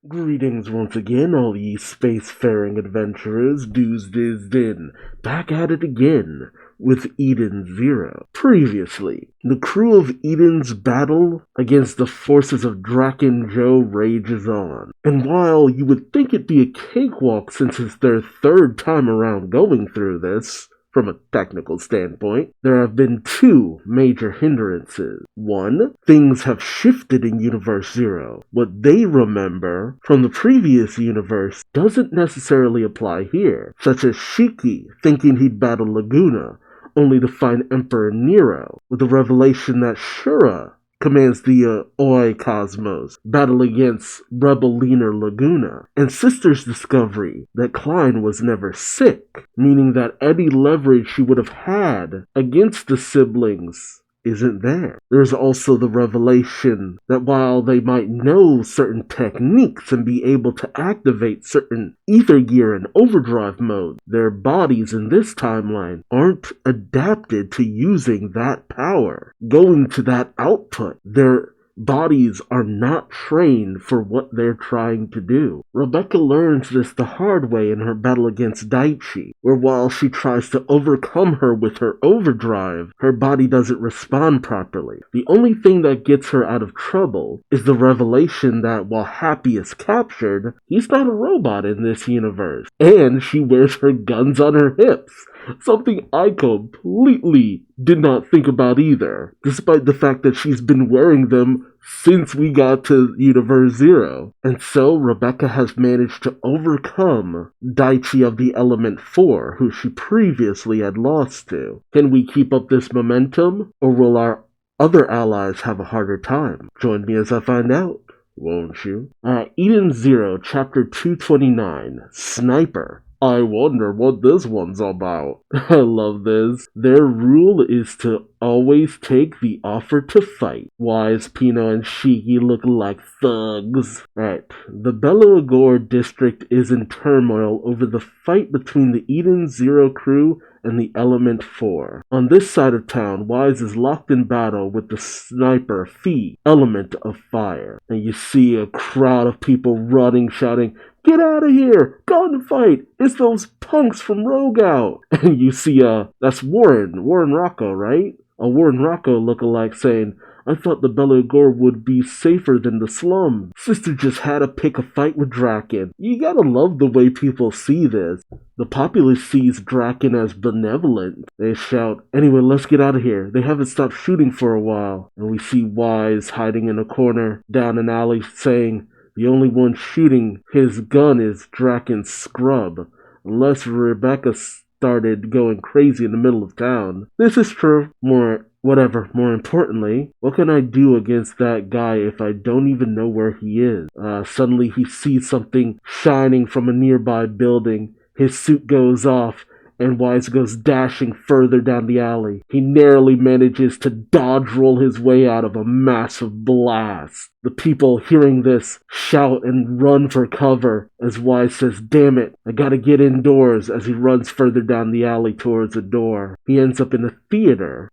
Greetings once again, all ye spacefaring adventurers. Duuz-Diz-Din, back at it again with Eden Zero. Previously, the crew of Eden's battle against the forces of Duckin Joe rages on. And while you would think it'd be a cakewalk since it's their third time around going through this, from a technical standpoint, there have been two major hindrances. One, things have shifted in Universe Zero. What they remember from the previous universe doesn't necessarily apply here, such as Shiki thinking he'd battle Laguna, only to find Emperor Nero, with the revelation that Shura commands the Oi Cosmos, battle against rebel leader Laguna, and Sister's discovery that Klein was never sick, meaning that any leverage she would have had against the siblings isn't there. There's also the revelation that while they might know certain techniques and be able to activate certain ether gear and overdrive mode, their bodies in this timeline aren't adapted to using that power, going to that output. Their bodies are not trained for what they're trying to do. Rebecca learns this the hard way in her battle against Daichi, where while she tries to overcome her with her overdrive, her body doesn't respond properly. The only thing that gets her out of trouble is the revelation that while Happy is captured, he's not a robot in this universe, and she wears her guns on her hips. Something I completely did not think about either, despite the fact that she's been wearing them since we got to Universe Zero. And so Rebecca has managed to overcome Daichi of the Element 4, who she previously had lost to. Can we keep up this momentum, or will our other allies have a harder time? Join me as I find out, won't you? Eden Zero, Chapter 229, Sniper. I wonder what this one's about. I love this. Their rule is to always take the offer to fight. Wise, Pino, and Shiki look like thugs. Right. The Belo Agor district is in turmoil over the fight between the Eden Zero crew and the Element 4. On this side of town, Wise is locked in battle with the sniper Fee, Element of Fire. And you see a crowd of people running, shouting, "Get out of here! Gunfight! It's those punks from Rogue Out!" And you see, that's Warren Rocco, right? A Warren Rocco lookalike saying, "I thought the Belo Agor would be safer than the slum. Sister just had to pick a fight with Draken." You gotta love the way people see this. The populace sees Draken as benevolent. They shout, "Anyway, let's get out of here. They haven't stopped shooting for a while." And we see Wise hiding in a corner down an alley saying, the only one shooting his gun is Draken's scrub, unless Rebecca started going crazy in the middle of town. This is true. More importantly, what can I do against that guy if I don't even know where he is? Suddenly he sees something shining from a nearby building. His suit goes off, and Wise goes dashing further down the alley. He narrowly manages to dodge roll his way out of a massive blast. The people hearing this shout and run for cover as Wise says, "Damn it, I gotta get indoors," as he runs further down the alley towards a door. He ends up in a theater.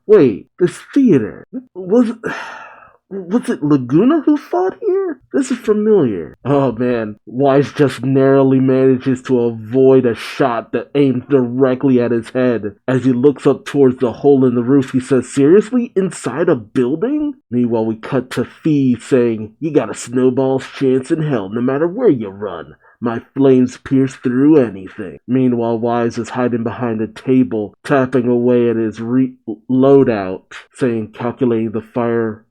Wait, this theater. Was it Laguna who fought here? This is familiar. Oh man, Wise just narrowly manages to avoid a shot that aims directly at his head. As he looks up towards the hole in the roof, he says, "Seriously? Inside a building?" Meanwhile, we cut to Fee saying, "You got a snowball's chance in hell no matter where you run. My flames pierce through anything." Meanwhile, Wise is hiding behind a table, tapping away at his loadout, saying, calculating the firing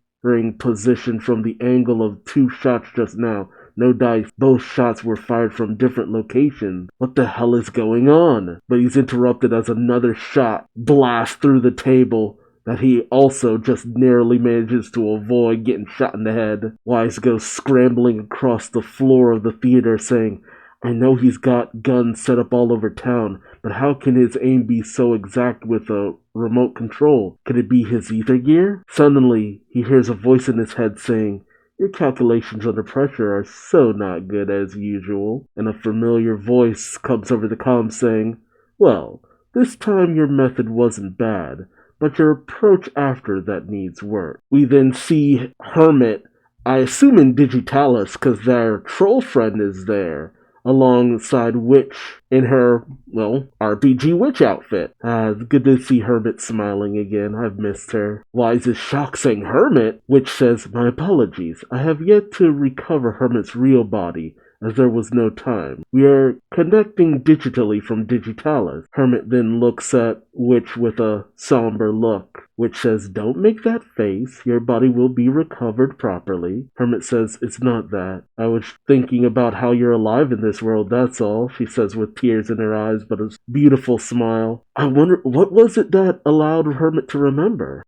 position from the angle of two shots just now. No dice. Both shots were fired from different locations. What the hell is going on? But he's interrupted as another shot blasts through the table that he also just narrowly manages to avoid getting shot in the head. Wise goes scrambling across the floor of the theater saying, "I know he's got guns set up all over town, but how can his aim be so exact with a remote control? Could it be his ether gear?" Suddenly, he hears a voice in his head saying, "Your calculations under pressure are so not good as usual." And a familiar voice comes over the comm saying, "Well, this time your method wasn't bad, but your approach after that needs work." We then see Hermit I assume in Digitalis, because their troll friend is there, alongside Witch in her, well, RPG Witch outfit. Good to see Hermit smiling again. I've missed her. Wise is shocked, saying, Hermit? Witch says, my apologies. I have yet to recover Hermit's real body, as there was no time. We are connecting digitally from Digitalis. Hermit then looks at Witch with a somber look. Witch says, don't make that face. Your body will be recovered properly. Hermit says, it's not that. I was thinking about how you're alive in this world, that's all, she says with tears in her eyes, but a beautiful smile. I wonder, what was it that allowed Hermit to remember?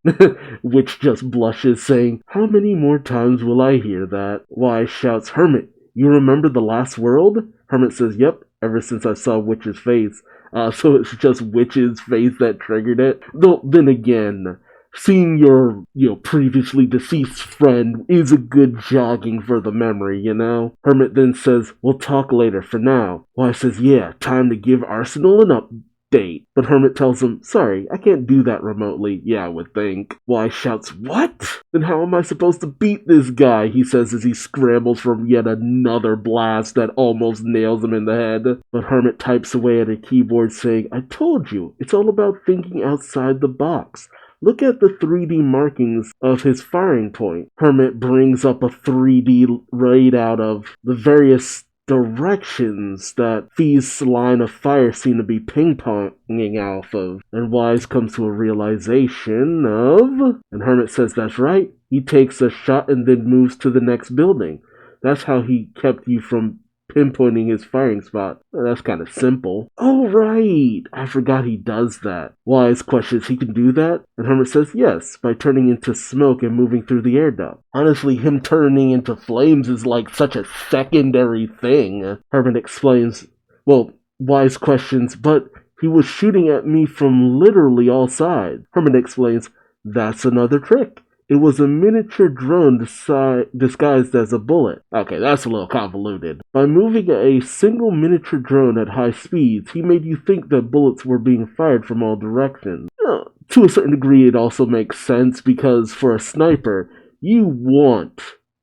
Witch just blushes, saying, how many more times will I hear that? Wise shouts, Hermit, you remember the last world? Hermit says, yep, ever since I saw Witch's face. So it's just Witch's face that triggered it. Though, then again, seeing your, previously deceased friend is a good jogging for the memory, Hermit then says, we'll talk later for now. Wise says, yeah, time to give Arsenal an update. But Hermit tells him, sorry, I can't do that remotely. Yeah, I would think. Wise shouts, what? Then how am I supposed to beat this guy? He says as he scrambles from yet another blast that almost nails him in the head. But Hermit types away at a keyboard saying, I told you, it's all about thinking outside the box. Look at the 3D markings of his firing point. Hermit brings up a 3D readout of the various directions that Fee's line of fire seem to be ping-ponging off of. And Wise comes to a realization of... And Hermit says that's right. He takes a shot and then moves to the next building. That's how he kept you from pinpointing his firing spot. That's kind of simple. Oh, right. I forgot he does that. Wise questions, he can do that? And Hermit says yes, by turning into smoke and moving through the air duct. Honestly, him turning into flames is like such a secondary thing. Hermit explains, well, Wise questions, but he was shooting at me from literally all sides. Hermit explains, that's another trick. It was a miniature drone disguised as a bullet. Okay, that's a little convoluted. By moving a single miniature drone at high speeds, he made you think that bullets were being fired from all directions. To a certain degree, it also makes sense because for a sniper, you want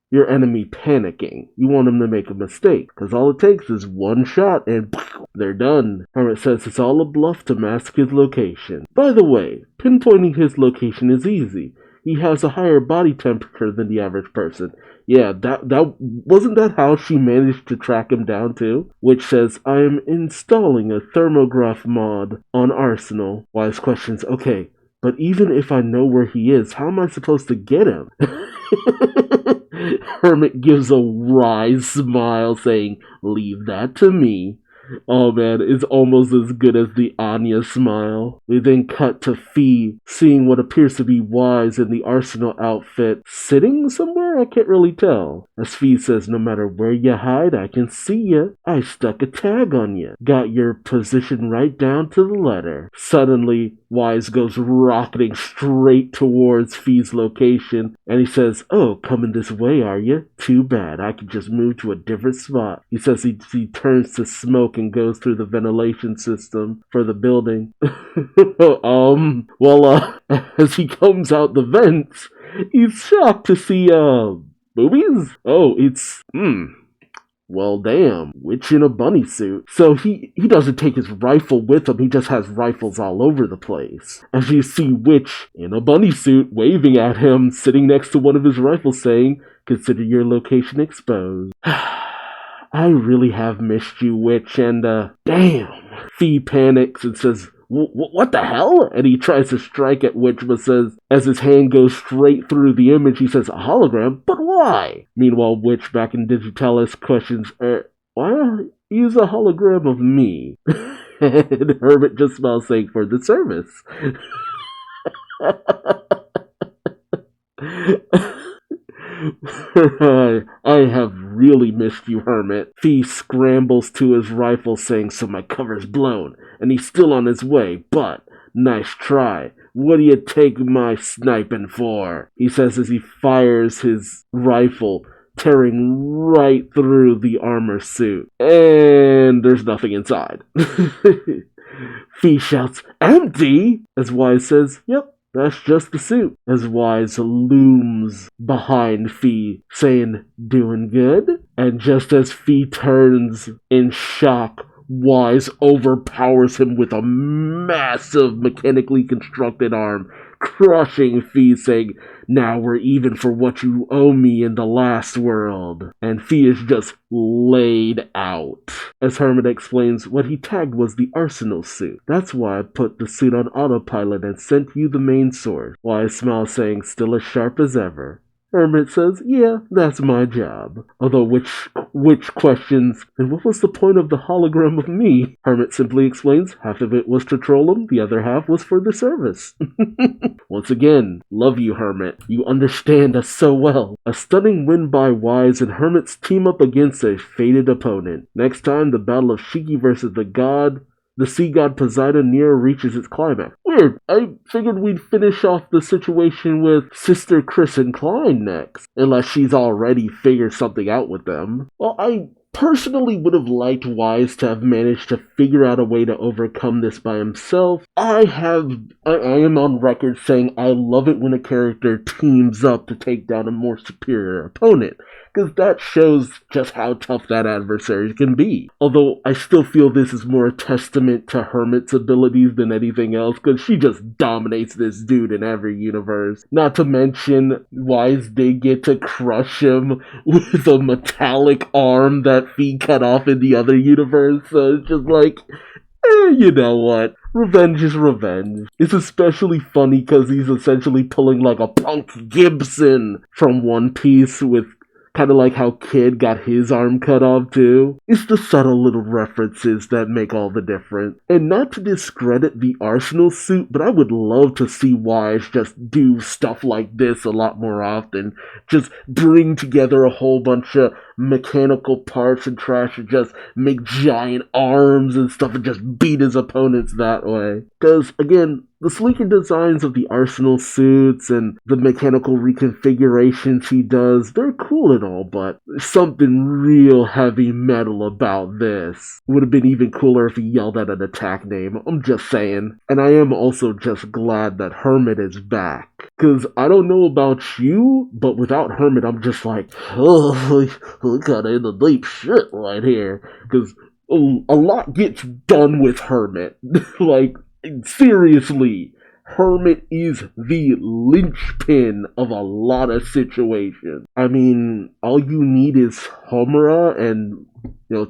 your enemy panicking. You want them to make a mistake, because all it takes is one shot and they're done. Hermit says it's all a bluff to mask his location. By the way, pinpointing his location is easy. He has a higher body temperature than the average person. Yeah, that wasn't that how she managed to track him down too? Which says, I am installing a thermograph mod on Arsenal. Wise questions, okay, but even if I know where he is, how am I supposed to get him? Hermit gives a wry smile saying, leave that to me. Oh man, it's almost as good as the Anya smile. We then cut to Fee, seeing what appears to be Wise in the Arsenal outfit, sitting somewhere? I can't really tell. As Fee says, no matter where you hide, I can see ya. I stuck a tag on ya. Got your position right down to the letter. Suddenly, Wise goes rocketing straight towards Fee's location, and he says, oh, coming this way, are ya? Too bad, I can just move to a different spot. He says he turns to smoke and goes through the ventilation system for the building. As he comes out the vents, he's shocked to see, boobies? Oh, it's, well, damn, Witch in a bunny suit. So he doesn't take his rifle with him, he just has rifles all over the place. As you see Witch in a bunny suit waving at him, sitting next to one of his rifles saying, consider your location exposed. I really have missed you, Witch, and, damn. Fee panics and says, what the hell? And he tries to strike at Witch, but says, as his hand goes straight through the image, he says, a hologram? But why? Meanwhile, Witch, back in Digitalis, questions, why use a hologram of me? And Hermit just smiles, saying, for the service. I have really missed you, Hermit. Fee scrambles to his rifle, saying, so my cover's blown, and he's still on his way, but nice try. What do you take my sniping for? He says as he fires his rifle, tearing right through the armor suit. And there's nothing inside. Fee shouts, empty? As Wise says, yep. That's just the suit. As Wise looms behind Fee, saying, "Doing good?" And just as Fee turns in shock, Wise overpowers him with a massive mechanically constructed arm, crushing Fee, saying, "Now we're even for what you owe me in the last world." And Fee is just laid out. As Hermit explains, what he tagged was the arsenal suit. "That's why I put the suit on autopilot and sent you the main source." Wise smiles, saying, "Still as sharp as ever." Hermit says, "Yeah, that's my job." Although which questions, "And what was the point of the hologram of me?" Hermit simply explains, half of it was to troll him, the other half was for the service. Once again, love you, Hermit. You understand us so well. A stunning win by Wise and Hermit's team up against a fated opponent. Next time, the battle of Shiki versus the sea god Poseidon near reaches its climax. Weird. I figured we'd finish off the situation with Sister Chris and Klein next. Unless she's already figured something out with them. Well, I personally would have liked Wise to have managed to figure out a way to overcome this by himself. I am on record saying I love it when a character teams up to take down a more superior opponent, because that shows just how tough that adversary can be. Although I still feel this is more a testament to Hermit's abilities than anything else, because she just dominates this dude in every universe. Not to mention, Wise did get to crush him with a metallic arm that Fee cut off in the other universe, so it's just like, you know what? Revenge is revenge. It's especially funny because he's essentially pulling like a Punk Gibson from One Piece, with kind of like how Kid got his arm cut off too. It's the subtle little references that make all the difference. And not to discredit the Arsenal suit, but I would love to see Wise just do stuff like this a lot more often. Just bring together a whole bunch of mechanical parts and trash and just make giant arms and stuff and just beat his opponents that way. Because, again, the sleeker designs of the Arsenal suits and the mechanical reconfigurations he does, they're cool and all, but there's something real heavy metal about this. It would have been even cooler if he yelled at an attack name, I'm just saying. And I am also just glad that Hermit is back. Because I don't know about you, but without Hermit, I'm just like, oh, we got in the deep shit right here. Because a lot gets done with Hermit. Like, seriously, Hermit is the linchpin of a lot of situations. I mean, all you need is Homura and,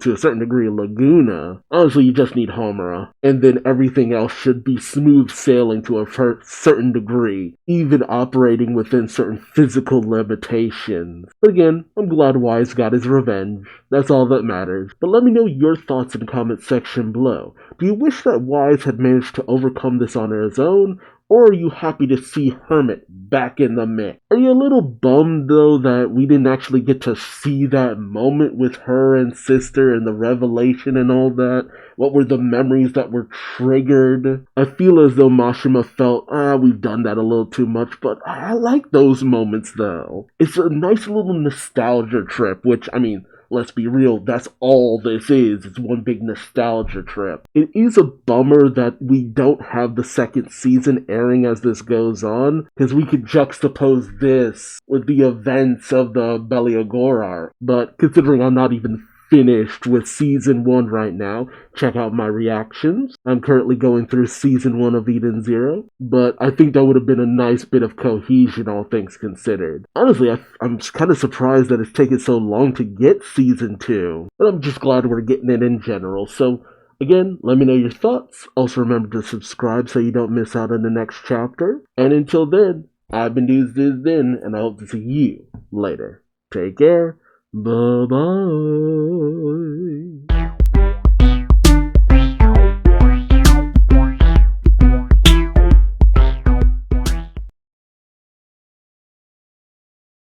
to a certain degree, Laguna. Honestly, you just need Homura. And then everything else should be smooth sailing to a certain degree, even operating within certain physical limitations. But again, I'm glad Wise got his revenge. That's all that matters. But let me know your thoughts in the comment section below. Do you wish that Wise had managed to overcome this on his own? Or are you happy to see Hermit back in the mix? Are you a little bummed, though, that we didn't actually get to see that moment with her and Sister and the revelation and all that? What were the memories that were triggered? I feel as though Mashima felt, we've done that a little too much, but I like those moments, though. It's a nice little nostalgia trip, which, I mean, let's be real, that's all this is. It's one big nostalgia trip. It is a bummer that we don't have the second season airing as this goes on, because we could juxtapose this with the events of the Beliogor arc. But considering I'm not even finished with season 1 right now, check out my reactions. I'm currently going through season 1 of Eden Zero, but I think that would have been a nice bit of cohesion, all things considered. Honestly, I'm kind of surprised that it's taken so long to get season 2, but I'm just glad we're getting it in general. So again, let me know your thoughts. Also remember to subscribe so you don't miss out on the next chapter. And until then, I've been Duuz-Diz-Din, and I hope to see you later. Take care. Bye-bye.